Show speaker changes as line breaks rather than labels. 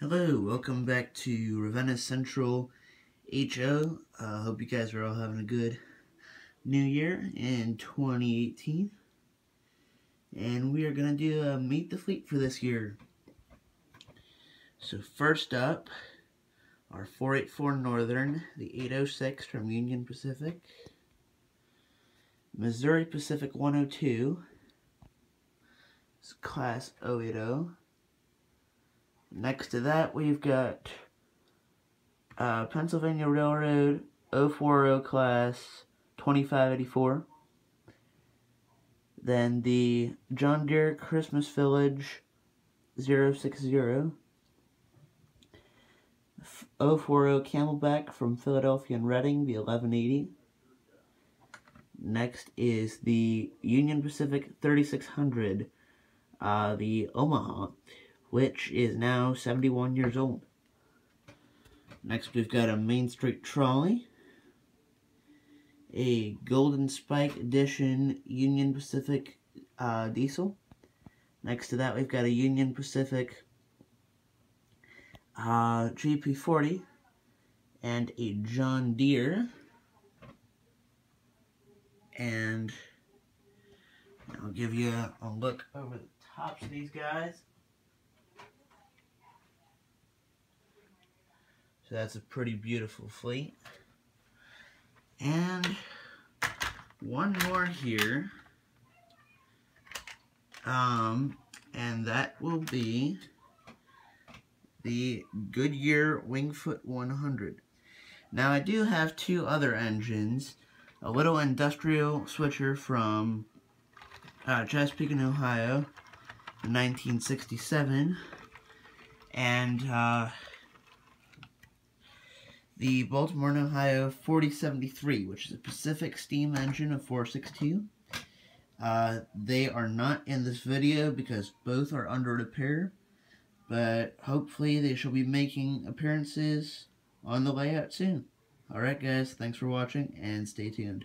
Hello, welcome back to Ravenna Central HO. Hope you guys are all having a good new year in 2018. And we are going to do a Meet the Fleet for this year. So first up, our 484 Northern, the 806 from Union Pacific. Missouri Pacific 102, it's Class 080. Next to that, we've got Pennsylvania Railroad 040 Class 2584. Then the John Deere Christmas Village 060. 040 Camelback from Philadelphia and Reading, the 1180. Next is the Union Pacific 3600, the Omaha, which is now 71 years old. Next we've got a Main Street Trolley, a Golden Spike Edition Union Pacific diesel. Next to that we've got a Union Pacific GP40 and a John Deere. And I'll give you a look over the tops of these guys. So that's a pretty beautiful fleet. And one more here. And that will be the Goodyear Wingfoot 100. Now I do have two other engines. A little industrial switcher from Chesapeake, Ohio, 1967. And the Baltimore, Ohio 4073, which is a Pacific steam engine of 462. They are not in this video because both are under repair, but hopefully they shall be making appearances on the layout soon. Alright guys, thanks for watching and stay tuned.